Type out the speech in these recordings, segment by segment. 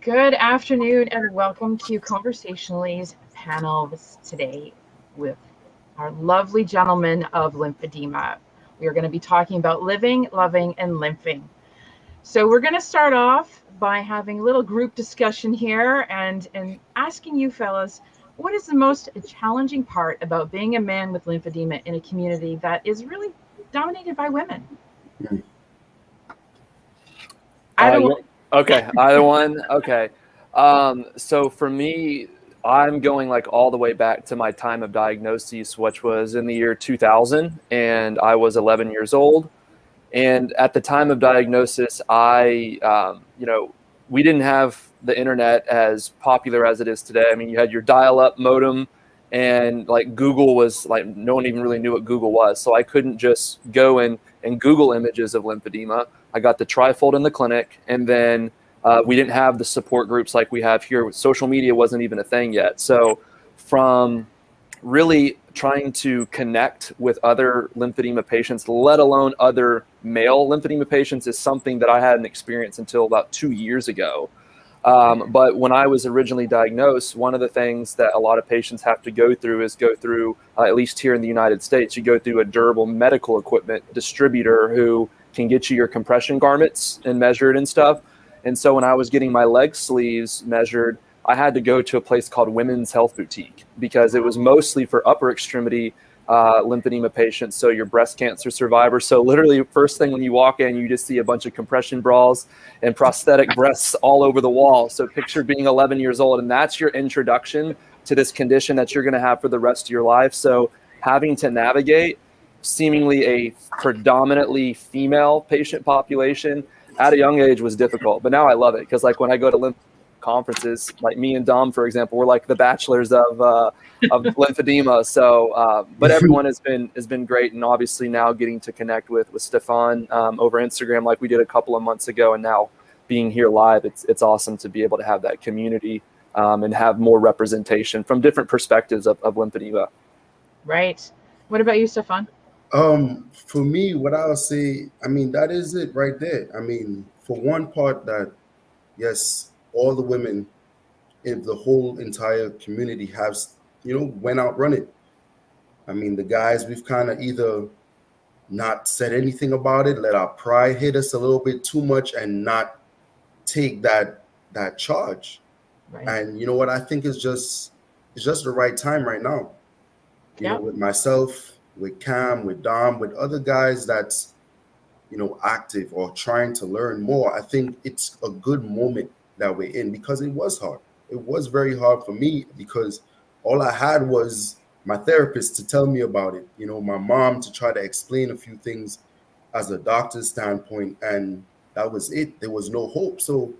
Good afternoon and welcome to Conversationally's panel today with our lovely gentlemen of lymphedema. We are going to be talking about living, loving, and lymphing. So we're going to start off by having a little group discussion here and asking you fellas, what is the most challenging part about being a man with lymphedema in a community that is really dominated by women? Either one. Okay, either one. Okay. So for me, I'm going like all the way back to my time of diagnosis, which was in the year 2000, and I was 11 years old. And at the time of diagnosis, we didn't have the internet as popular as it is today. I mean, you had your dial-up modem, and like Google was like, no one even really knew what Google was. So I couldn't just go and Google images of lymphedema. I got the trifold in the clinic, and then we didn't have the support groups like we have here. Social media wasn't even a thing yet. So from really trying to connect with other lymphedema patients, let alone other male lymphedema patients, is something that I hadn't experienced until about 2 years ago. But when I was originally diagnosed, one of the things that a lot of patients have to go through is at least here in the United States, you go through a durable medical equipment distributor who can get you your compression garments and measured and stuff. And so when I was getting my leg sleeves measured, I had to go to a place called Women's Health Boutique because it was mostly for upper extremity lymphedema patients, so your breast cancer survivors. So literally, first thing when you walk in, you just see a bunch of compression bras and prosthetic breasts all over the wall. So picture being 11 years old, and that's your introduction to this condition that you're going to have for the rest of your life. So having to navigate seemingly a predominantly female patient population at a young age was difficult. But now I love it because like when I go to lymph conferences, like me and Dom, for example, we're like the bachelors of lymphedema. So, but everyone has been great, and obviously now getting to connect with Stefan over Instagram, like we did a couple of months ago, and now being here live, it's awesome to be able to have that community and have more representation from different perspectives of lymphedema. Right. What about you, Stefan? For me, what I'll say, I mean, that is it right there. I mean, for one part, that yes, all the women in the whole entire community have, went out running. I mean, the guys, we've kind of either not said anything about it, let our pride hit us a little bit too much, and not take that charge. Right. And you know what? I think it's just the right time right now. You know, with myself, with Cam, with Dom, with other guys that's, active or trying to learn more. I think it's a good moment that we're in because it was hard. It was very hard for me because all I had was my therapist to tell me about it. My mom to try to explain a few things as a doctor's standpoint, and that was it. There was no hope. So,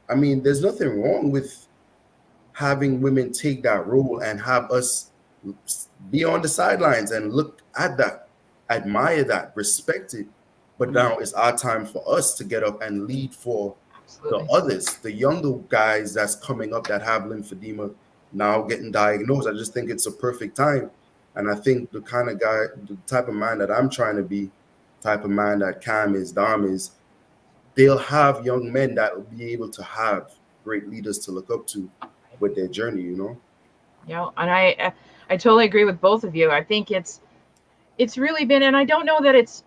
I mean, there's nothing wrong with having women take that role and have us be on the sidelines and look at that, admire that, respect it. But now it's our time for us to get up and lead for the others, the younger guys that's coming up that have lymphedema now getting diagnosed. I just think it's a perfect time. And I think the kind of guy, the type of man that I'm trying to be, type of man that Cam is, Dom is, they'll have young men that will be able to have great leaders to look up to with their journey, Yeah, and I totally agree with both of you. I think it's really been, and I don't know that it's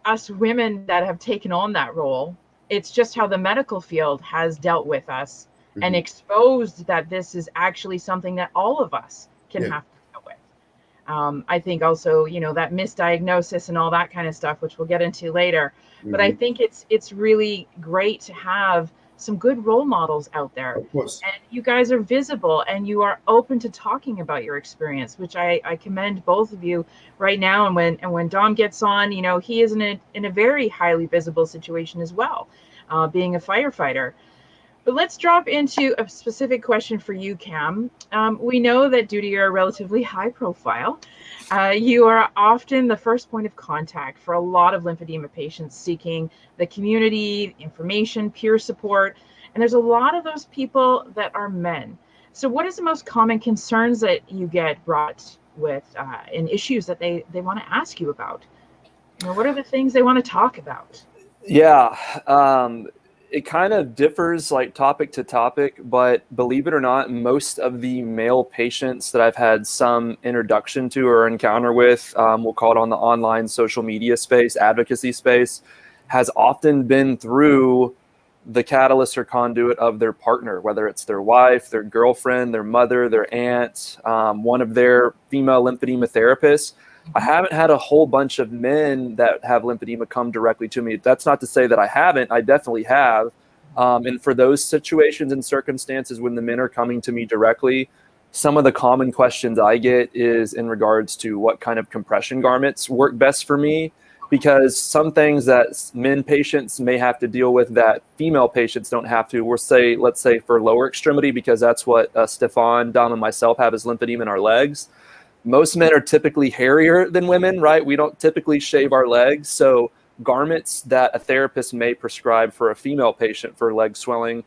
us women that have taken on that role. It's just how the medical field has dealt with us and exposed that this is actually something that all of us can have to deal with. I think also, that misdiagnosis and all that kind of stuff, which we'll get into later. But I think it's really great to have some good role models out there. Of course. And you guys are visible and you are open to talking about your experience, which I commend both of you right now. And when Dom gets on, he is in a very highly visible situation as well, being a firefighter. But let's drop into a specific question for you, Cam. We know that due to your relatively high profile, you are often the first point of contact for a lot of lymphedema patients seeking the community, information, peer support. And there's a lot of those people that are men. So what is the most common concerns that you get brought with and issues that they want to ask you about? What are the things they want to talk about? Yeah. it kind of differs like topic to topic, but believe it or not, most of the male patients that I've had some introduction to or encounter with, we'll call it on the online social media space, advocacy space, has often been through the catalyst or conduit of their partner, whether it's their wife, their girlfriend, their mother, their aunt, one of their female lymphedema therapists. I haven't had a whole bunch of men that have lymphedema come directly to me. That's not to say that I haven't. I definitely have. And for those situations and circumstances when the men are coming to me directly, some of the common questions I get is in regards to what kind of compression garments work best for me, because some things that men patients may have to deal with that female patients don't have to. Let's say for lower extremity, because that's what Stefan, Dom, and myself have as lymphedema in our legs. Most men are typically hairier than women, right? We don't typically shave our legs. So garments that a therapist may prescribe for a female patient for leg swelling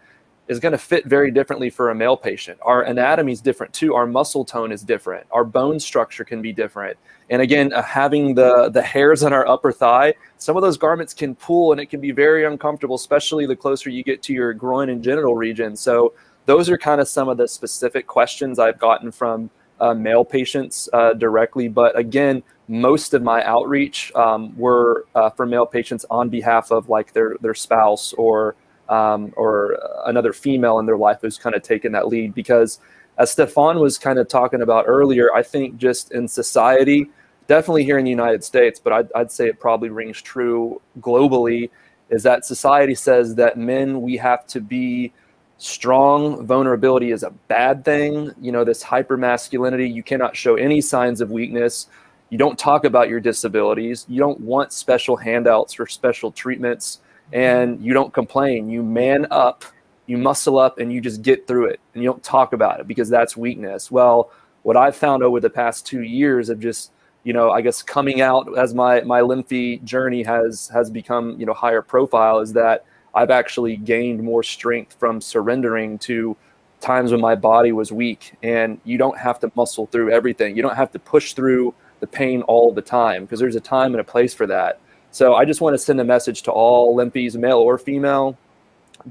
is going to fit very differently for a male patient. Our anatomy is different too. Our muscle tone is different. Our bone structure can be different. And again, having the hairs on our upper thigh, some of those garments can pull and it can be very uncomfortable, especially the closer you get to your groin and genital region. So those are kind of some of the specific questions I've gotten from male patients directly. But again, most of my outreach were for male patients on behalf of like their spouse or another female in their life who's kind of taken that lead. Because as Stefan was kind of talking about earlier, I think just in society, definitely here in the United States, but I'd say it probably rings true globally, is that society says that men, we have to be strong. Vulnerability is a bad thing. You know, this hypermasculinity, you cannot show any signs of weakness. You don't talk about your disabilities. You don't want special handouts or special treatments, and you don't complain. You man up, you muscle up, and you just get through it, and you don't talk about it because that's weakness. Well, what I've found over the past 2 years of just, you know, I guess coming out as my lymphy journey has become, you know, higher profile, is that I've actually gained more strength from surrendering to times when my body was weak. And you don't have to muscle through everything. You don't have to push through the pain all the time, because there's a time and a place for that. So I just want to send a message to all lymphies, male or female.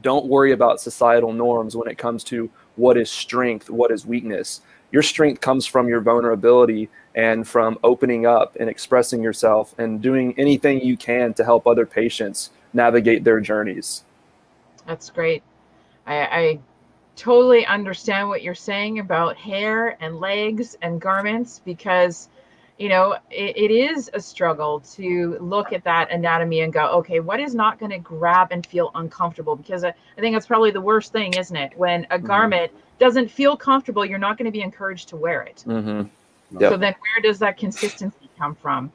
Don't worry about societal norms when it comes to what is strength, what is weakness. Your strength comes from your vulnerability and from opening up and expressing yourself and doing anything you can to help other patients navigate their journeys. That's great. I totally understand what you're saying about hair and legs and garments, because, you know, it is a struggle to look at that anatomy and go, okay, what is not going to grab and feel uncomfortable? Because I think that's probably the worst thing, isn't it? When a garment doesn't feel comfortable, you're not going to be encouraged to wear it. Mm-hmm. Yep. So then where does that consistency come from?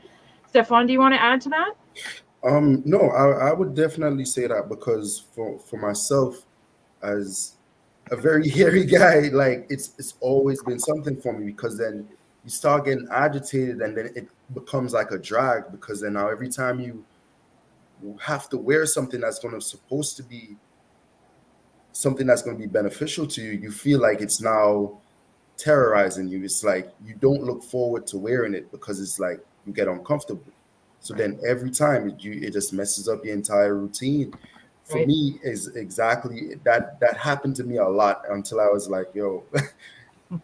Stefan, do you want to add to that? No, I would definitely say that, because for myself, as a very hairy guy, like it's always been something for me, because then you start getting agitated and then it becomes like a drag, because then now every time you have to wear something that's supposed to be something that's going to be beneficial to you, you feel like it's now terrorizing you. It's like you don't look forward to wearing it because it's like you get uncomfortable. So then every time it just messes up your entire routine. For me, is exactly that happened to me a lot until I was like, yo,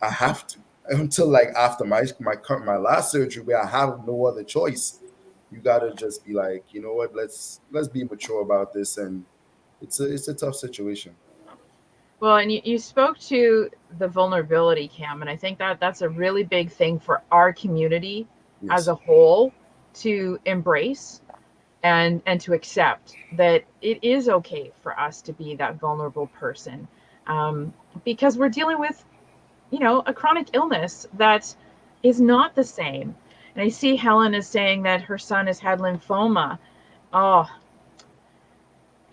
I have to, until like after my last surgery, where I have no other choice. You gotta just be like, you know what, let's be mature about this. And it's a tough situation. Well, and you spoke to the vulnerability, Cam, and I think that's a really big thing for our community as a whole to embrace and to accept that it is okay for us to be that vulnerable person, because we're dealing with, you know, a chronic illness that is not the same. And I see Helen is saying that her son has had lymphoma. Oh,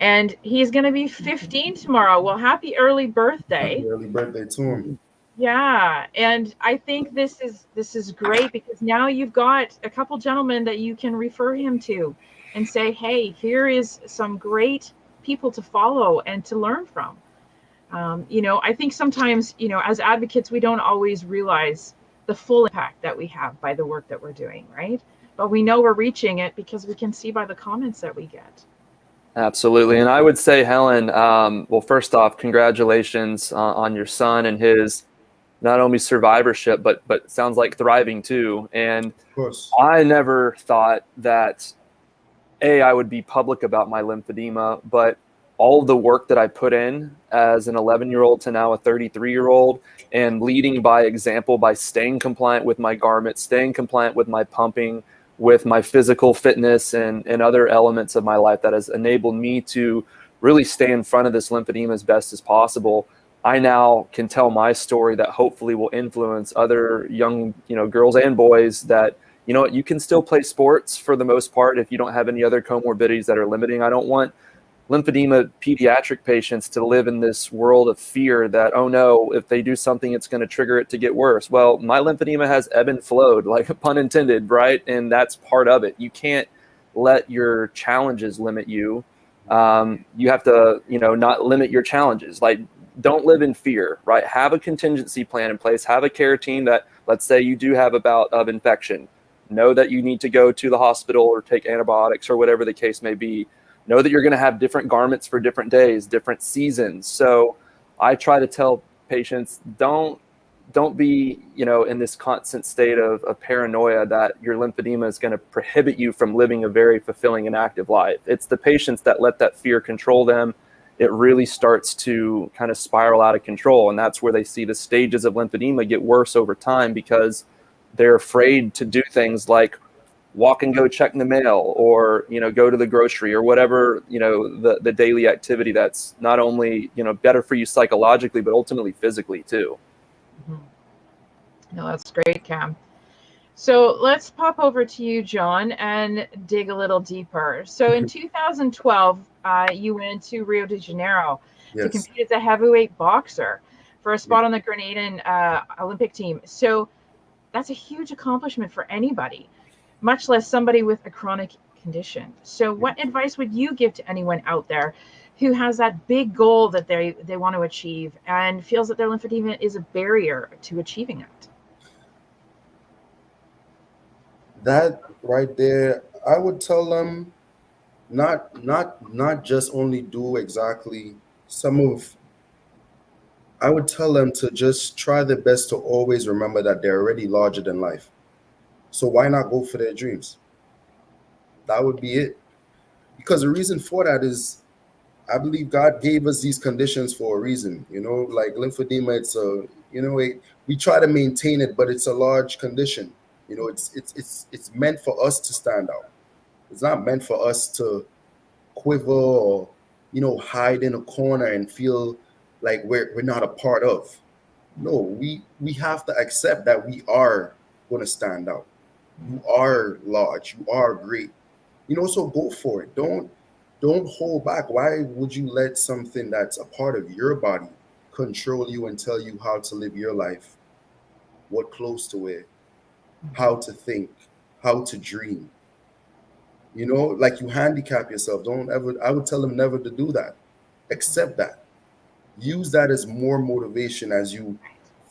and he's going to be 15 tomorrow. Well, happy early birthday. Happy early birthday to him. Yeah. And I think this is great, because now you've got a couple gentlemen that you can refer him to and say, hey, here is some great people to follow and to learn from. You know, I think sometimes, you know, as advocates, we don't always realize the full impact that we have by the work that we're doing, right? But we know we're reaching it because we can see by the comments that we get. Absolutely. And I would say, Helen, well, first off, congratulations on your son and his not only survivorship, but sounds like thriving too. And Of course. I never thought that I would be public about my lymphedema, but all of the work that I put in as an 11-year-old to now a 33-year-old, and leading by example by staying compliant with my garments, staying compliant with my pumping, with my physical fitness and other elements of my life that has enabled me to really stay in front of this lymphedema as best as possible. I now can tell my story that hopefully will influence other young, girls and boys that, you can still play sports for the most part if you don't have any other comorbidities that are limiting. I don't want lymphedema pediatric patients to live in this world of fear that, oh no, if they do something, it's going to trigger it to get worse. Well, my lymphedema has ebb and flowed, like pun intended, right? And that's part of it. You can't let your challenges limit you. You have to, not limit your challenges. Like, don't live in fear, right? Have a contingency plan in place. Have a care team that, let's say you do have a bout of infection. Know that you need to go to the hospital or take antibiotics or whatever the case may be. Know that you're going to have different garments for different days, different seasons. So I try to tell patients, don't be, in this constant state of paranoia that your lymphedema is going to prohibit you from living a very fulfilling and active life. It's the patients that let that fear control them. It really starts to kind of spiral out of control. And that's where they see the stages of lymphedema get worse over time, because they're afraid to do things like walk and go check the mail, or, go to the grocery, or whatever, the daily activity that's not only, better for you psychologically, but ultimately physically too. Mm-hmm. No, that's great, Cam. So let's pop over to you, John, and dig a little deeper. So in 2012, you went to Rio de Janeiro to Yes. compete as a heavyweight boxer for a spot on the Grenadian Olympic team. So that's a huge accomplishment for anybody, much less somebody with a chronic condition. So what advice would you give to anyone out there who has that big goal that they want to achieve and feels that their lymphedema is a barrier to achieving it? That right there, I would tell them not just only do exactly some of I would tell them to just try their best to always remember that they're already larger than life. So why not go for their dreams? That would be it. Because the reason for that is, I believe God gave us these conditions for a reason. Like lymphedema, we try to maintain it, but it's a large condition. It's meant for us to stand out. It's not meant for us to quiver or hide in a corner and feel like we're not a part of. No, we have to accept that we are going to stand out. You are large, you are great, so go for it. Don't hold back. Why would you let something that's a part of your body control you and tell you how to live your life, what clothes to wear, how to think, how to dream? Like, you handicap yourself. Don't ever, I would tell them never to do that. Accept that. Use that as more motivation as you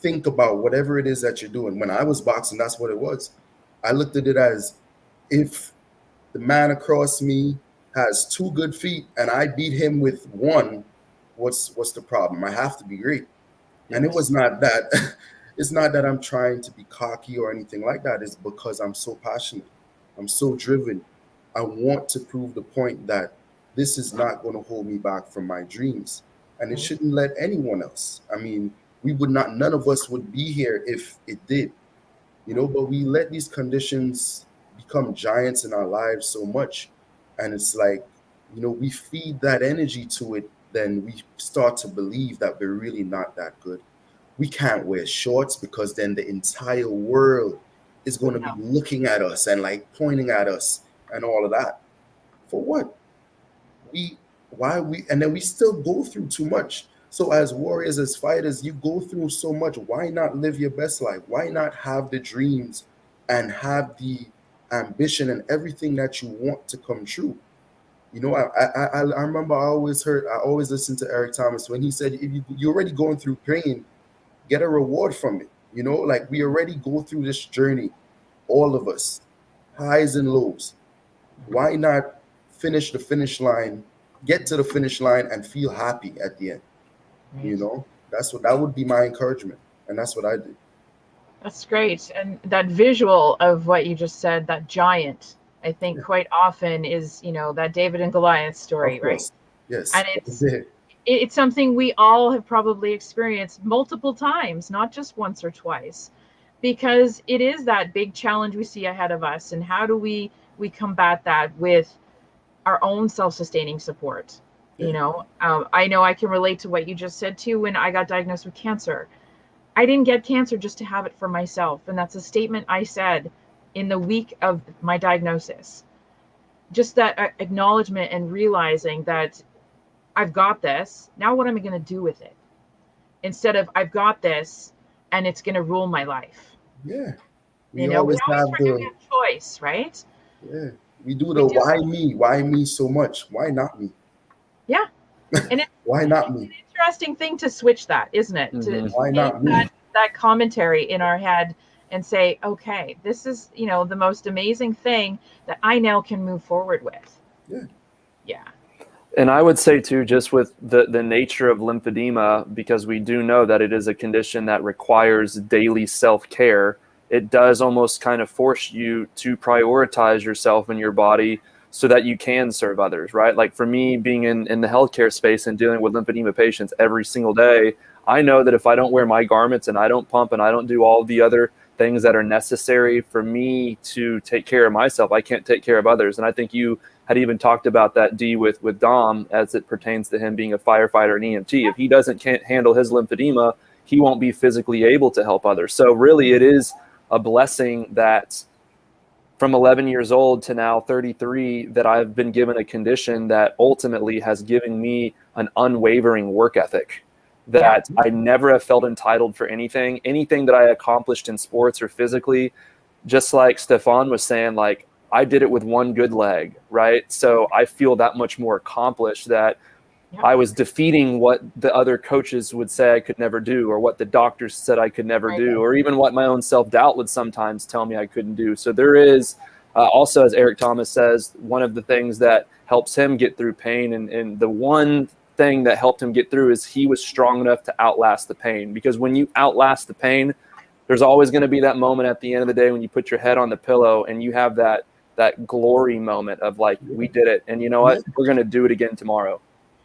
think about whatever it is that you're doing. When I was boxing, that's what it was. I looked at it as, if the man across me has 2 good feet and I beat him with 1, what's the problem? I have to be great. And it was not that it's not that I'm trying to be cocky or anything like that. It's because I'm so passionate. I'm so driven. I want to prove the point that this is not going to hold me back from my dreams. And it shouldn't let anyone else. I mean, none of us would be here if it did, but we let these conditions become giants in our lives so much. And it's like, we feed that energy to it, then we start to believe that we're really not that good. We can't wear shorts because then the entire world is going to be looking at us and like pointing at us and all of that. For what? And then we still go through too much. So as warriors, as fighters, you go through so much. Why not live your best life? Why not have the dreams and have the ambition and everything that you want to come true? I remember I always listened to Eric Thomas when he said, if you're already going through pain, get a reward from it. Like, we already go through this journey, all of us, highs and lows. Why not finish the finish line get to the finish line and feel happy at the end. Right. You know, that would be my encouragement, and that's what I did. That's great. And that visual of what you just said, that giant, I think Yeah. quite often is, that David and Goliath story, Of right? course. Yes. And it's something we all have probably experienced multiple times, not just once or twice, because it is that big challenge we see ahead of us. And how do we combat that with our own self-sustaining support? Yeah. I know I can relate to what you just said too. When I got diagnosed with cancer, I didn't get cancer just to have it for myself. And that's a statement I said in the week of my diagnosis. Just that acknowledgement and realizing that I've got this. Now what am I going to do with it? Instead of I've got this and it's going to rule my life. Yeah. We We always always have forget we the have choice, right? yeah. We do We the do. why me so much? Why not me? Yeah. And Why it's not an me? interesting thing to switch that, isn't it? To Why take not me? that commentary in our head and say, okay, this is, the most amazing thing that I now can move forward with. Yeah. Yeah. And I would say too, just with the nature of lymphedema, because we do know that it is a condition that requires daily self-care, it does almost kind of force you to prioritize yourself and your body so that you can serve others, right? Like for me, being in the healthcare space and dealing with lymphedema patients every single day, I know that if I don't wear my garments and I don't pump and I don't do all the other things that are necessary for me to take care of myself, I can't take care of others. And I think you had even talked about that, D, with Dom, as it pertains to him being a firefighter and EMT. If he can't handle his lymphedema, he won't be physically able to help others. So really it is a blessing that from 11 years old to now 33, that I've been given a condition that ultimately has given me an unwavering work ethic, that I never have felt entitled for anything that I accomplished in sports or physically. Just like Stefan was saying, like, I did it with one good leg, right? So I feel that much more accomplished, that I was defeating what the other coaches would say I could never do, or what the doctors said I could never do, or even what my own self-doubt would sometimes tell me I couldn't do. So there is also, as Eric Thomas says, one of the things that helps him get through pain, and the one thing that helped him get through is he was strong enough to outlast the pain. Because when you outlast the pain, there's always going to be that moment at the end of the day when you put your head on the pillow and you have that glory moment of like, we did it. And you know what? We're going to do it again tomorrow.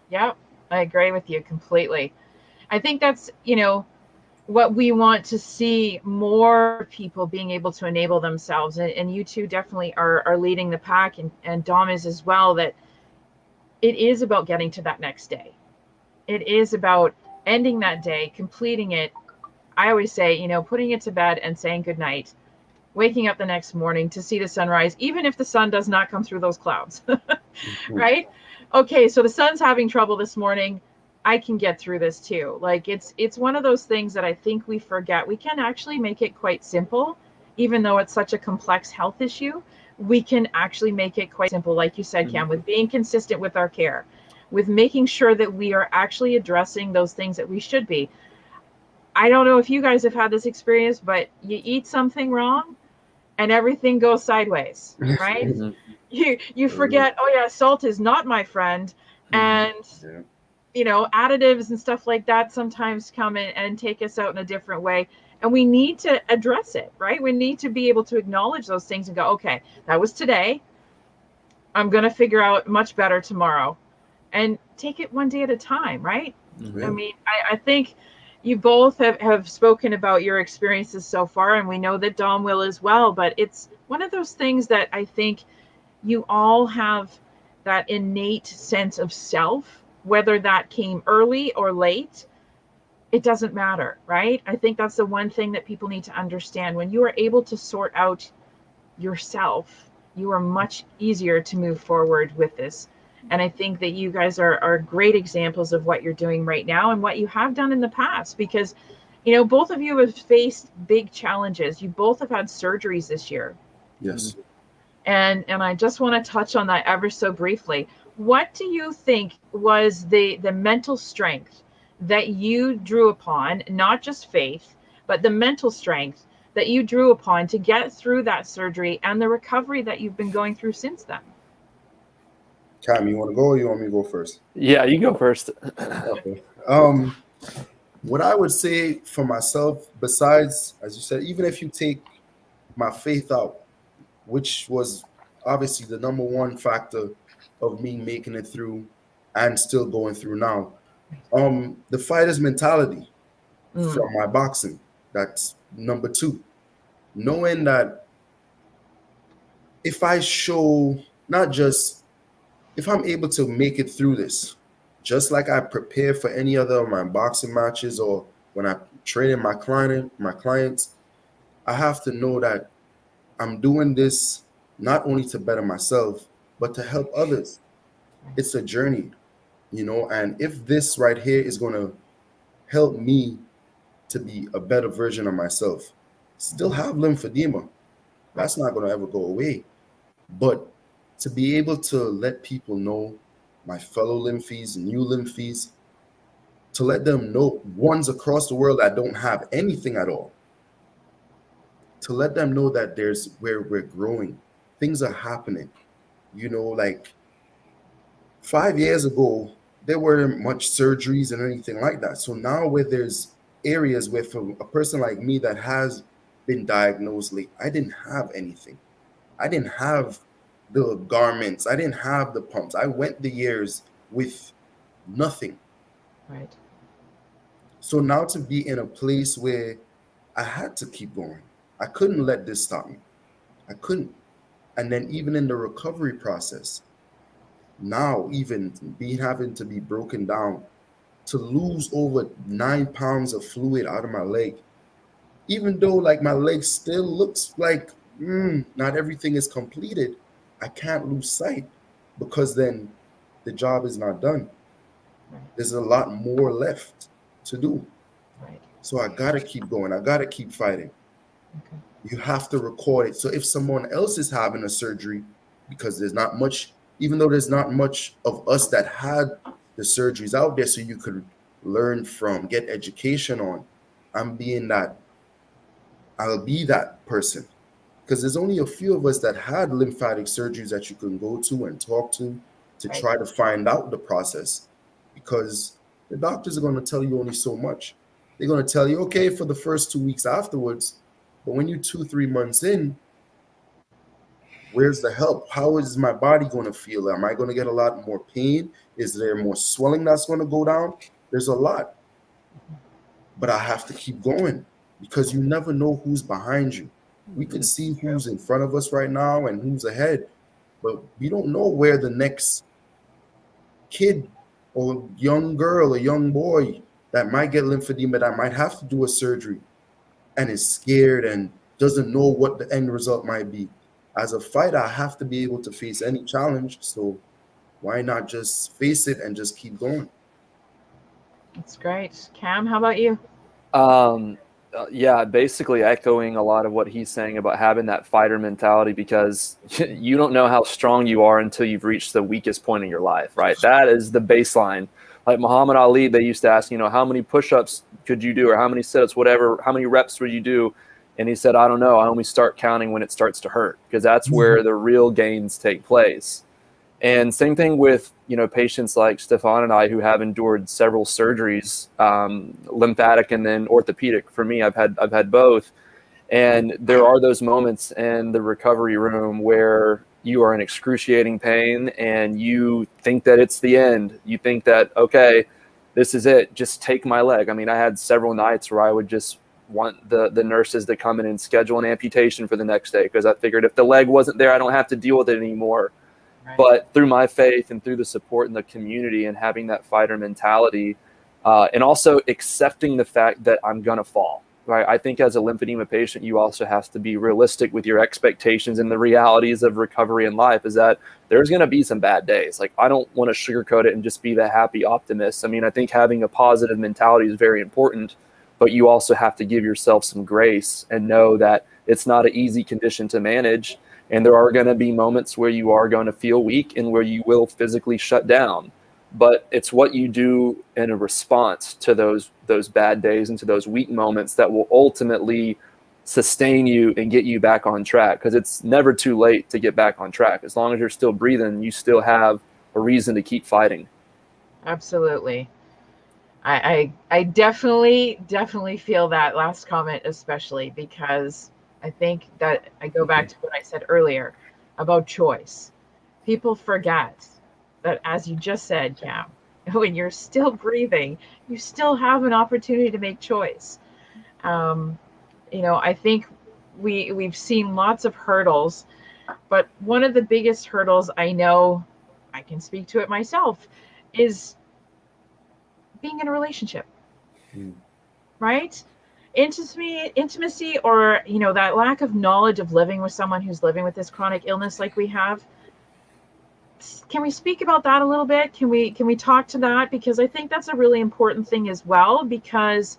Yeah, I agree with you completely. I think that's, what we want to see more people being able to enable themselves. And you two definitely are leading the pack, and Dom is as well, that it is about getting to that next day. It is about ending that day, completing it. I always say, putting it to bed and saying goodnight, waking up the next morning to see the sunrise, even if the sun does not come through those clouds, right? Okay, so the sun's having trouble this morning. I can get through this too. Like it's one of those things that I think we forget. We can actually make it quite simple, even though it's such a complex health issue. We can actually make it quite simple, like you said, Cam, with being consistent with our care, with making sure that we are actually addressing those things that we should be. I don't know if you guys have had this experience, but you eat something wrong and everything goes sideways, right? You forget, oh yeah, salt is not my friend. And additives and stuff like that sometimes come in and take us out in a different way. And we need to address it, right? We need to be able to acknowledge those things and go, okay, that was today. I'm going to figure out much better tomorrow, and take it one day at a time, right? I mean, I think you both have spoken about your experiences so far, and we know that Dom will as well, but it's one of those things that I think you all have that innate sense of self, whether that came early or late, it doesn't matter, right? I think that's the one thing that people need to understand. When you are able to sort out yourself, you are much easier to move forward with this. And I think that you guys are great examples of what you're doing right now and what you have done in the past, because, both of you have faced big challenges. You both have had surgeries this year. Yes. And I just want to touch on that ever so briefly. What do you think was the mental strength that you drew upon, not just faith, but the mental strength that you drew upon to get through that surgery and the recovery that you've been going through since then? Cam, you want to go or you want me to go first? Yeah, you go first. Okay. What I would say for myself, besides, as you said, even if you take my faith out, which was obviously the number one factor of me making it through and still going through now, the fighter's mentality from my boxing, that's number two. Knowing that if I show, not just, if I'm able to make it through this, just like I prepare for any other of my boxing matches or when I train my clients, I have to know that I'm doing this not only to better myself, but to help others. It's a journey, and if this right here is going to help me to be a better version of myself, still have lymphedema, that's not going to ever go away. But to be able to let people know, my fellow lymphies, new lymphies, to let them know, ones across the world that don't have anything at all, to let them know that there's where we're growing, things are happening. Like 5 years ago, there weren't much surgeries and anything like that. So now where there's areas where for a person like me that has been diagnosed late, I didn't have anything. I didn't have the garments. I didn't have the pumps. I went the years with nothing. Right. So now to be in a place where I had to keep going. I couldn't let this stop me. I couldn't. And then even in the recovery process, now even having to be broken down, to lose over 9 pounds of fluid out of my leg, even though like my leg still looks like not everything is completed, I can't lose sight because then the job is not done. Right. There's a lot more left to do. Right. So I gotta keep going. I gotta keep fighting. Okay. You have to record it. So if someone else is having a surgery, because there's not much, even though there's not much of us that had the surgeries out there so you could learn from, get education on, I'll be that person. Because there's only a few of us that had lymphatic surgeries that you can go to and talk to Right. try to find out the process. Because the doctors are going to tell you only so much. They're going to tell you, okay, for the first 2 weeks afterwards, but when you're 2-3 months in, where's the help? How is my body going to feel? Am I going to get a lot more pain? Is there more swelling that's going to go down? There's a lot. But I have to keep going because you never know who's behind you. We can see who's in front of us right now and who's ahead, but we don't know where the next kid or young girl or young boy that might get lymphedema, that might have to do a surgery and is scared and doesn't know what the end result might be. As a fighter, I have to be able to face any challenge. So why not just face it and just keep going? That's great. Cam, how about you? Yeah, basically echoing a lot of what he's saying about having that fighter mentality, because you don't know how strong you are until you've reached the weakest point in your life, right? That is the baseline. Like Muhammad Ali, they used to ask, how many push-ups could you do, or how many sit-ups, whatever, how many reps would you do? And he said, I don't know. I only start counting when it starts to hurt, because that's where the real gains take place. And same thing with, patients like Stefan and I who have endured several surgeries, lymphatic and then orthopedic. For me, I've had both. And there are those moments in the recovery room where you are in excruciating pain and you think that it's the end. You think that, okay, this is it. Just take my leg. I mean, I had several nights where I would just want the nurses to come in and schedule an amputation for the next day, because I figured if the leg wasn't there, I don't have to deal with it anymore. Right. But through my faith and through the support in the community and having that fighter mentality, and also accepting the fact that I'm going to fall, right? I think as a lymphedema patient, you also have to be realistic with your expectations and the realities of recovery in life, is that there's going to be some bad days. Like, I don't want to sugarcoat it and just be the happy optimist. I mean, I think having a positive mentality is very important, but you also have to give yourself some grace and know that it's not an easy condition to manage. And there are going to be moments where you are going to feel weak and where you will physically shut down. But it's what you do in a response to those bad days and to those weak moments that will ultimately sustain you and get you back on track. Because it's never too late to get back on track. As long as you're still breathing, you still have reason to keep fighting. Absolutely. I definitely feel that last comment, especially because I think that I go back to what I said earlier about choice. People forget that, as you just said, Cam, when you're still breathing, you still have an opportunity to make choice. I think we've seen lots of hurdles, but one of the biggest hurdles, I know I can speak to it myself, is being in a relationship. Right? Intimacy, or that lack of knowledge of living with someone who's living with this chronic illness like we have. Can we speak about that a little bit? Can we talk to that? Because I think that's a really important thing as well, because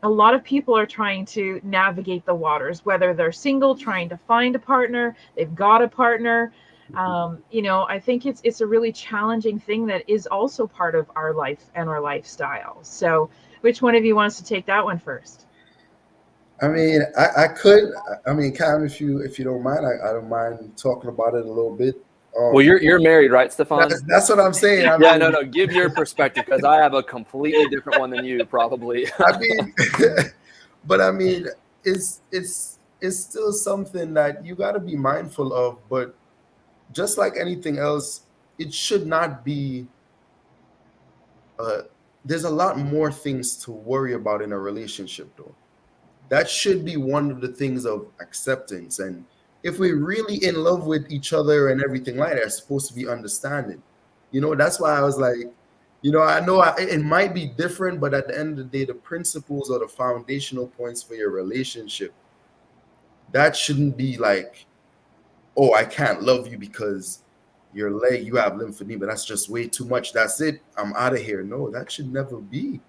a lot of people are trying to navigate the waters, whether they're single, trying to find a partner, they've got a partner. I think it's a really challenging thing that is also part of our life and our lifestyle. So which one of you wants to take that one first? I mean, I could. I mean, Cam, if you don't mind, I don't mind talking about it a little bit. Well, you're married, right, Stefan? That's what I'm saying. Yeah, no. Give your perspective, because I have a completely different one than you, probably. I mean, but I mean, it's still something that you got to be mindful of. But just like anything else, it should not be. There's a lot more things to worry about in a relationship, though. That should be one of the things of acceptance. And if we're really in love with each other and everything like that, it's supposed to be understanding. That's why I was like, I know it might be different, but at the end of the day, the principles or the foundational points for your relationship, that shouldn't be like, oh, I can't love you because you have lymphedema. That's just way too much. That's it. I'm out of here. No, that should never be,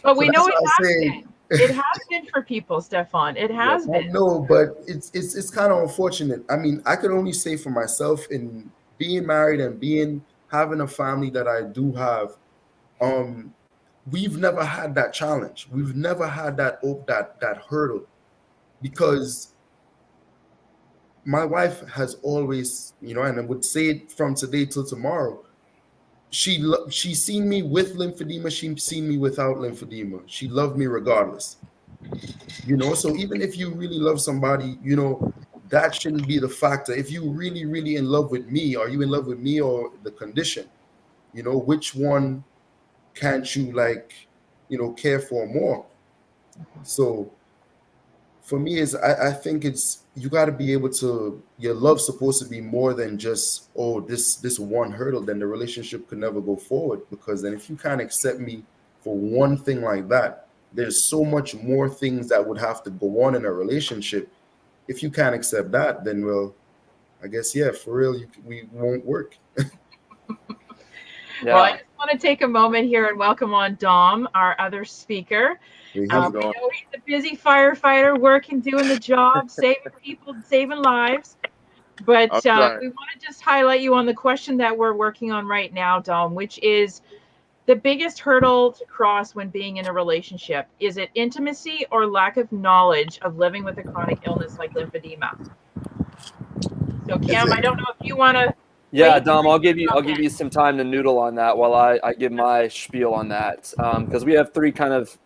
But we know it has been for people, Stefan. It has been. No, but it's kind of unfortunate. I mean, I can only say for myself, in being married and having a family that I do have, we've never had that challenge. We've never had that hurdle, because my wife has always, and I would say it from today till tomorrow, she's seen me with lymphedema, she's seen me without lymphedema. She loved me regardless. So even if you really love somebody, that shouldn't be the factor. If you really, really in love with me, are you in love with me or the condition? Which one can't you care for more? So for me, I think you got to be able to, your love's supposed to be more than just, oh, this one hurdle, then the relationship could never go forward. Because then if you can't accept me for one thing like that, there's so much more things that would have to go on in a relationship. If you can't accept that, then, well, I guess, yeah, for real, we won't work. Yeah. Well, I just want to take a moment here and welcome on Dom, our other speaker. I know he's a busy firefighter, working, doing the job, saving people, saving lives. But we want to just highlight you on the question that we're working on right now, Dom, which is the biggest hurdle to cross when being in a relationship. Is it intimacy or lack of knowledge of living with a chronic illness like lymphedema? So, Cam, I don't know if you want to. Yeah, Dom, I'll give you some time to noodle on that while I give my spiel on that, because we have three kind of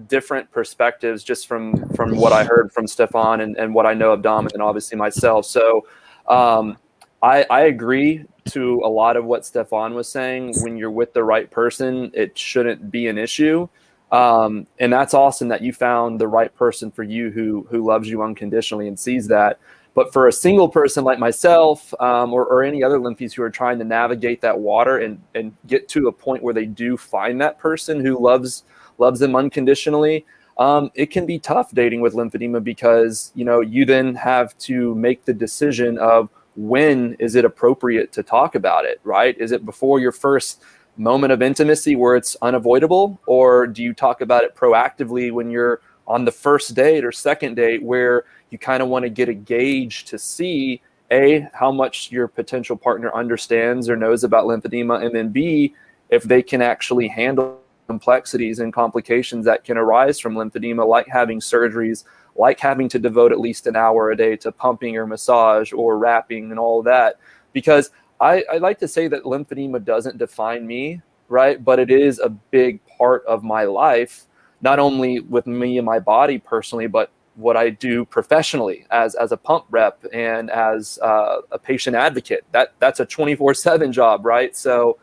different perspectives just from what I heard from Stefan and what I know of Dom, and then obviously myself. So I agree to a lot of what Stefan was saying. When you're with the right person, it shouldn't be an issue. And that's awesome that you found the right person for you who loves you unconditionally and sees that. But for a single person like myself, or any other lymphies who are trying to navigate that water and get to a point where they do find that person who loves them unconditionally, it can be tough dating with lymphedema, because you then have to make the decision of, when is it appropriate to talk about it, right? Is it before your first moment of intimacy where it's unavoidable, or do you talk about it proactively when you're on the first date or second date, where you kind of want to get a gauge to see, A, how much your potential partner understands or knows about lymphedema, and then B, if they can actually handle complexities and complications that can arise from lymphedema, like having surgeries, like having to devote at least an hour a day to pumping or massage or wrapping and all of that. because I like to say that lymphedema doesn't define me, right? But it is a big part of my life, not only with me and my body personally, but what I do professionally as a pump rep and as a patient advocate. That's a 24/7 job, right? So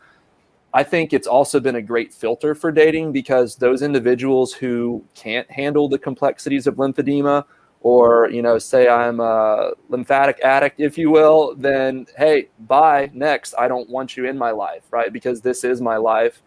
I think it's also been a great filter for dating, because those individuals who can't handle the complexities of lymphedema, or, say I'm a lymphatic addict, if you will, then, hey, bye, next. I don't want you in my life, right? Because this is my life.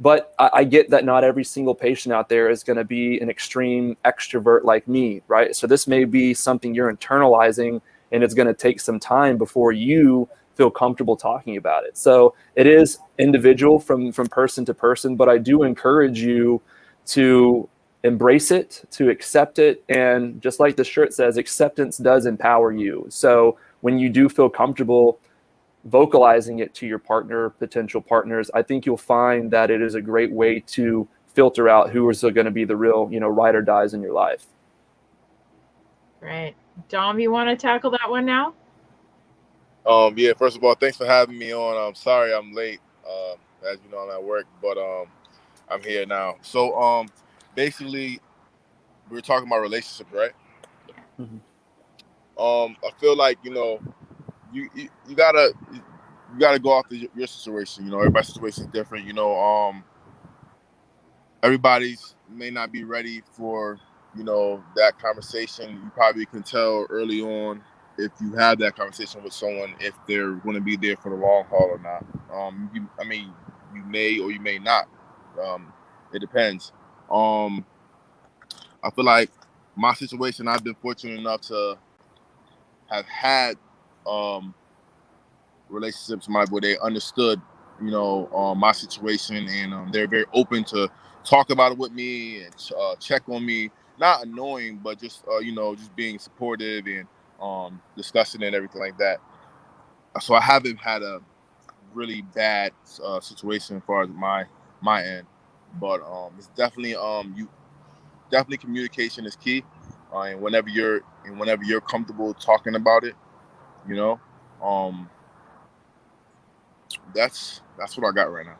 But I get that not every single patient out there is going to be an extreme extrovert like me, right? So this may be something you're internalizing, and it's going to take some time before you feel comfortable talking about it. So it is individual from person to person, but I do encourage you to embrace it, to accept it. And just like the shirt says, acceptance does empower you. So when you do feel comfortable vocalizing it to your partner, potential partners, I think you'll find that it is a great way to filter out who is going to be the real, ride or dies in your life. Right. Dom, you want to tackle that one now? Yeah, first of all, thanks for having me on. I'm sorry I'm late. As you know, I'm at work, but I'm here now. So basically, we were talking about relationships, right? Mm-hmm. I feel like, you gotta go off your situation. Everybody's situation is different. Everybody's may not be ready for that conversation. You probably can tell early on if you have that conversation with someone, if they're going to be there for the long haul or not. You may or you may not. It depends. I feel like my situation, I've been fortunate enough to have had relationships where they understood, my situation, and they're very open to talk about it with me and check on me. Not annoying, but just just being supportive and discussing and everything like that. So I haven't had a really bad situation as far as my end, but it's definitely definitely communication is key, and whenever you're comfortable talking about it, that's what I got right now.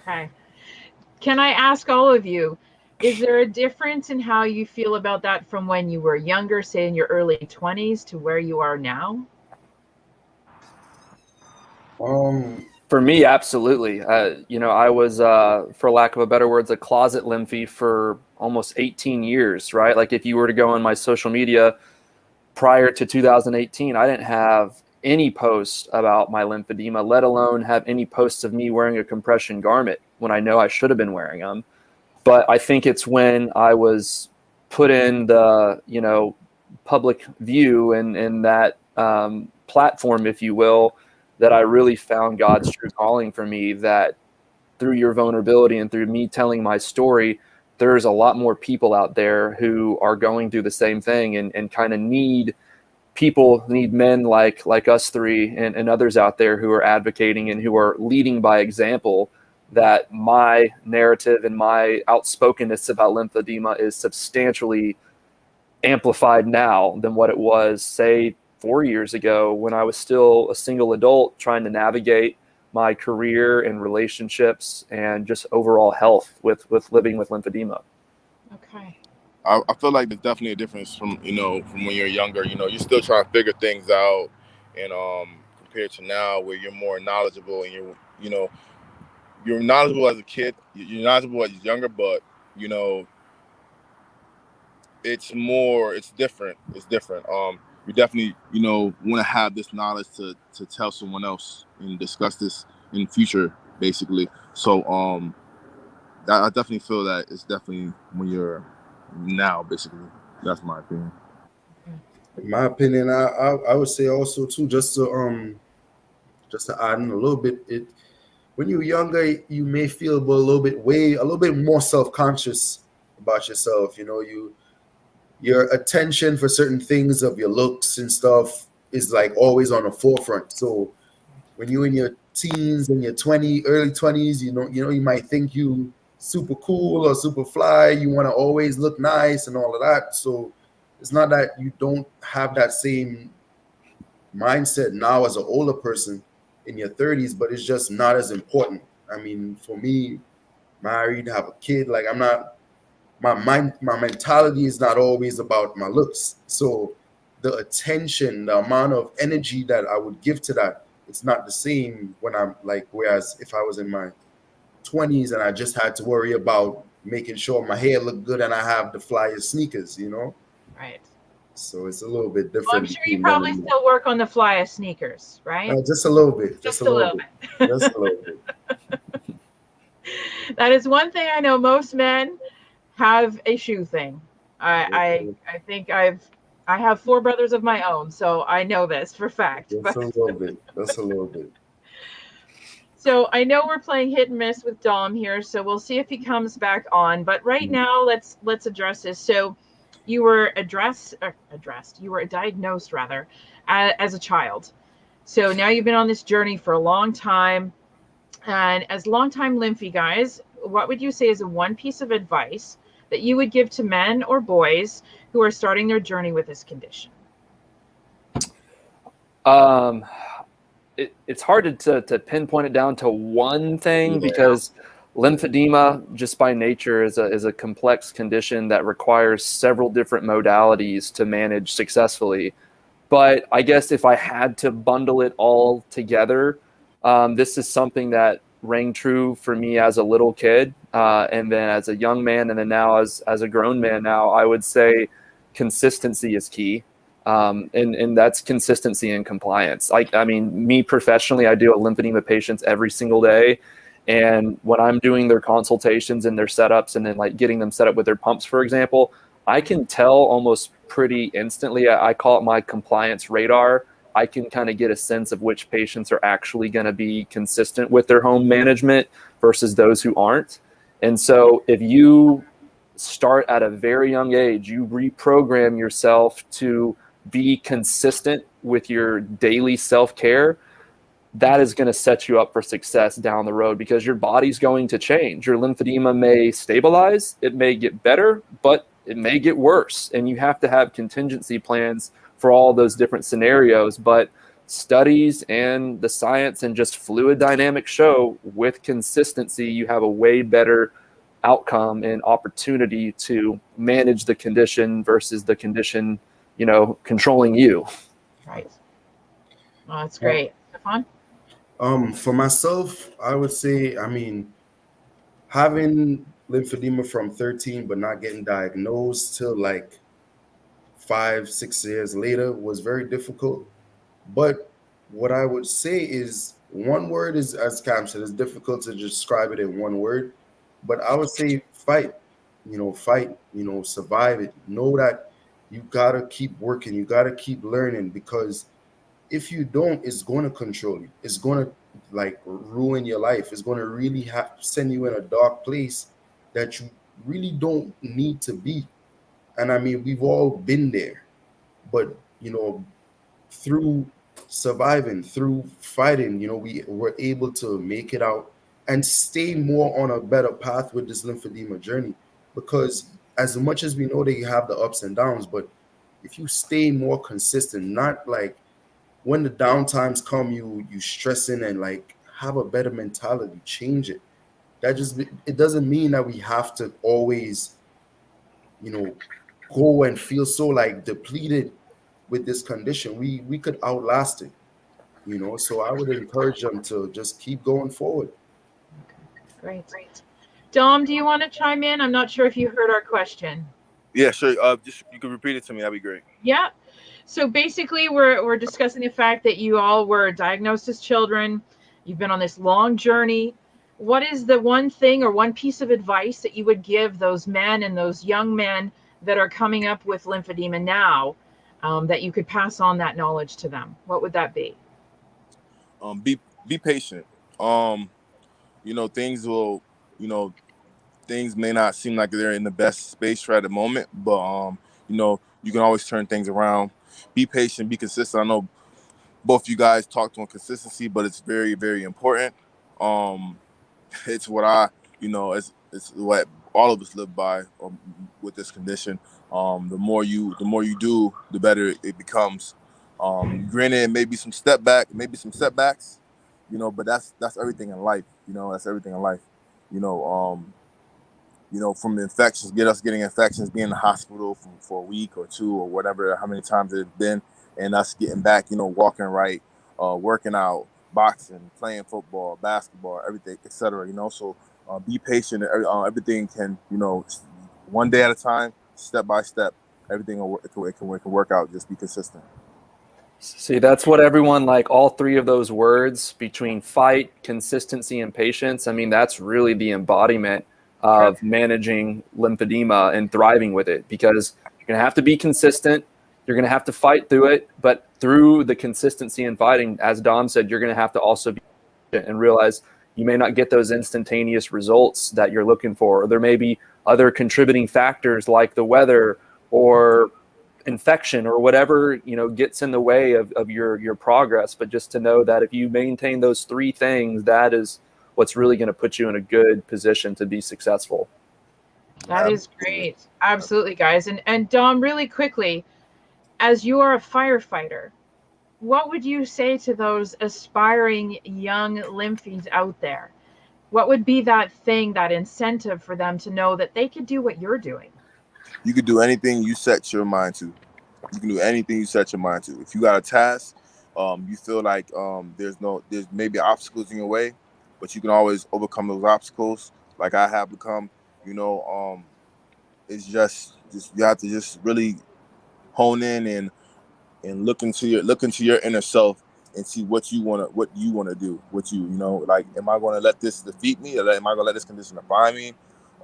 Okay. Can I ask all of you, is there a difference in how you feel about that from when you were younger, say in your early 20s, to where you are now? For me, absolutely. I was, for lack of a better words, a closet lymphy for almost 18 years, right? Like if you were to go on my social media prior to 2018, I didn't have any posts about my lymphedema, let alone have any posts of me wearing a compression garment when I know I should have been wearing them. But I think it's when I was put in the, public view and that platform, if you will, that I really found God's true calling for me, that through your vulnerability and through me telling my story, there's a lot more people out there who are going through the same thing and kind of need men like us three and others out there who are advocating and who are leading by example, that my narrative and my outspokenness about lymphedema is substantially amplified now than what it was, say, 4 years ago, when I was still a single adult trying to navigate my career and relationships and just overall health with living with lymphedema. Okay. I feel like there's definitely a difference from from when you're younger. You're still trying to figure things out, and compared to now, where you're more knowledgeable and you're knowledgeable as a kid, you're knowledgeable as younger, but it's different. It's different. You definitely want to have this knowledge to tell someone else and discuss this in the future, basically. So I definitely feel that it's definitely when you're now, basically. That's my opinion. In my opinion, I would say also too, just to add in a little bit, when you're younger, you may feel a little bit more self-conscious about yourself. Your attention for certain things of your looks and stuff is like always on the forefront. So when you're in your teens and your early 20s, you might think you super cool or super fly. You want to always look nice and all of that. So it's not that you don't have that same mindset now as an older person in your 30s, but it's just not as important. I mean, for me, married, have a kid, like I'm not, my mentality is not always about my looks. So the attention, the amount of energy that I would give to that, it's not the same when I'm like, whereas if I was in my 20s and I just had to worry about making sure my hair looked good and I have the flyest sneakers, you know? Right. So it's a little bit Well, I'm different sure you between then probably and now. still work on the flyest sneakers, right? Just a little bit, just a Just a little little bit, just a little bit. That is one thing I know. Most men have a shoe thing. I think I have 4 brothers of my own, so I know this for fact. Just a little bit, just a little bit. So I know we're playing hit and miss with Dom here, so we'll see if he comes back on. But right now, let's address this. So you were you were diagnosed rather as a child. So now you've been on this journey for a long time. And as longtime Lymphy guys, what would you say is one piece of advice that you would give to men or boys who are starting their journey with this condition? It's hard to pinpoint it down to one thing because lymphedema, just by nature, is a complex condition that requires several different modalities to manage successfully. But I guess if I had to bundle it all together, this is something that rang true for me as a little kid, and then as a young man, and then now as a grown man now, I would say consistency is key. And that's consistency and compliance. I mean, me professionally, I deal with lymphedema patients every single day. And when I'm doing their consultations and their setups and then like getting them set up with their pumps, for example, I can tell almost pretty instantly. I call it my compliance radar. I can kind of get a sense of which patients are actually going to be consistent with their home management versus those who aren't. And so if you start at a very young age, you reprogram yourself to be consistent with your daily self-care, that is going to set you up for success down the road because your body's going to change. Your lymphedema may stabilize, it may get better, but it may get worse. And you have to have contingency plans for all those different scenarios. But studies and the science and just fluid dynamics show with consistency, you have a way better outcome and opportunity to manage the condition versus the condition, controlling you. Right. Oh, that's great. Stefan? For myself, I would say, I mean, having lymphedema from 13 but not getting diagnosed till like 5-6 years later was very difficult. But what I would say is one word is, as Cam said, it's difficult to describe it in one word, but I would say fight, survive it. Know that you gotta keep working, you gotta keep learning, because if you don't, it's going to control you. It's going to like ruin your life. It's going to really send you in a dark place that you really don't need to be. And I mean, we've all been there, but through surviving, through fighting, we were able to make it out and stay more on a better path with this lymphedema journey. Because as much as we know that you have the ups and downs, but if you stay more consistent, not like when the downtimes come, you stressing and like have a better mentality, change it. It doesn't mean that we have to always, go and feel so like depleted with this condition. We could outlast it, So I would encourage them to just keep going forward. Great. Dom, do you want to chime in? I'm not sure if you heard our question. Yeah, sure. Just you could repeat it to me. That'd be great. Yeah. So basically, we're discussing the fact that you all were diagnosed as children. You've been on this long journey. What is the one thing or one piece of advice that you would give those men and those young men that are coming up with lymphedema now, that you could pass on that knowledge to them? What would that be? Be patient. Things will, things may not seem like they're in the best space right at the moment, but you can always turn things around. Be patient, be consistent. I know both you guys talked on consistency, but it's very, very important. It's what it's what all of us live by with this condition. The more you do, the better it becomes. Granted, maybe some setbacks, you know, but that's everything in life. You know, that's everything in life. You know, from infections, getting infections, being in the hospital for a week or two or whatever, how many times it's been, and us getting back, you know, walking right, working out, boxing, playing football, basketball, everything, etc. You know, so be patient. Everything can, you know, one day at a time, step by step, everything will, it can work out. Just be consistent. See, that's what everyone, like all three of those words between fight, consistency, and patience. I mean, that's really the embodiment of managing lymphedema and thriving with it, because you're going to have to be consistent. You're going to have to fight through it. But through the consistency and fighting, as Dom said, you're going to have to also be patient and realize you may not get those instantaneous results that you're looking for. Or there may be other contributing factors like the weather or infection or whatever, you know, gets in the way of your progress. But just to know that if you maintain those three things, that is what's really going to put you in a good position to be successful. That is great. Absolutely, guys. And Dom, really quickly, as you are a firefighter, what would you say to those aspiring young lymphies out there? What would be that thing, that incentive for them to know that they could do what you're doing? You could do anything you set your mind to. You can do anything you set your mind to. If you got a task, you feel like there's maybe obstacles in your way, but you can always overcome those obstacles. Like I have become, you know, it's just you have to just really hone in and look into your inner self and see what you want to do. You know, like, am I going to let this defeat me, or am I going to let this condition define me?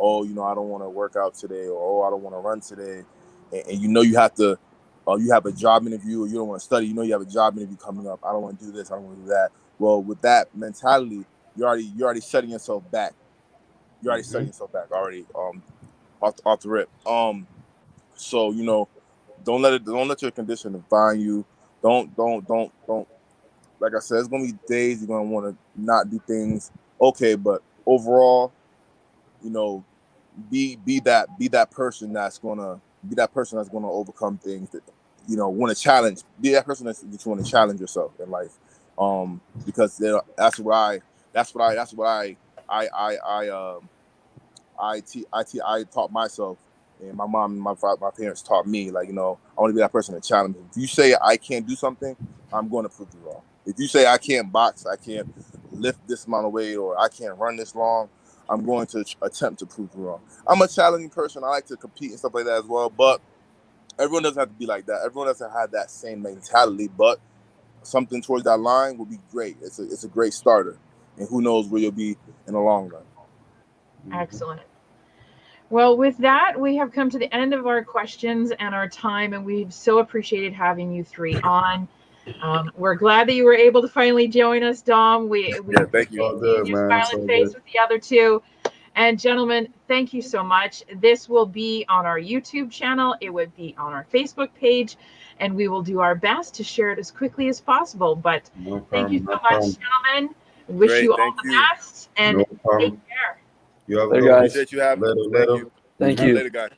Oh, you know, I don't want to work out today, or oh, I don't want to run today, and you know you have to. You have a job interview, or you don't want to study. You know you have a job interview coming up. I don't want to do this. I don't want to do that. Well, with that mentality, you're already setting yourself back. You're already setting yourself back already. Off the rip. So you know, don't let your condition define you. Don't. Like I said, it's gonna be days you're gonna want to not do things. Okay, but overall, you know, be that person that's gonna overcome things that, you know, want to challenge. Be that person that you want to challenge yourself in life. Because that's what I taught myself, and my mom and my parents taught me. Like, you know, I want to be that person that challenges. If you say I can't do something, I'm going to prove you wrong. If you say I can't box, I can't lift this amount of weight, or I can't run this long, I'm going to attempt to prove you wrong. I'm a challenging person. I like to compete and stuff like that as well, but everyone doesn't have to be like that. Everyone doesn't have that same mentality, but something towards that line will be great. It's a great starter, and who knows where you'll be in the long run. Excellent. Well, with that, we have come to the end of our questions and our time, and we've so appreciated having you three on. We're glad that you were able to finally join us, Dom. We thank you. Good, your smiling face with the other two. And gentlemen, thank you so much. This will be on our YouTube channel. It would be on our Facebook page, and we will do our best to share it as quickly as possible. But thank you so much, gentlemen. Wish you all the best, and take care. You have a good guys. Appreciate you having me. Later. Thank you. Later, guys.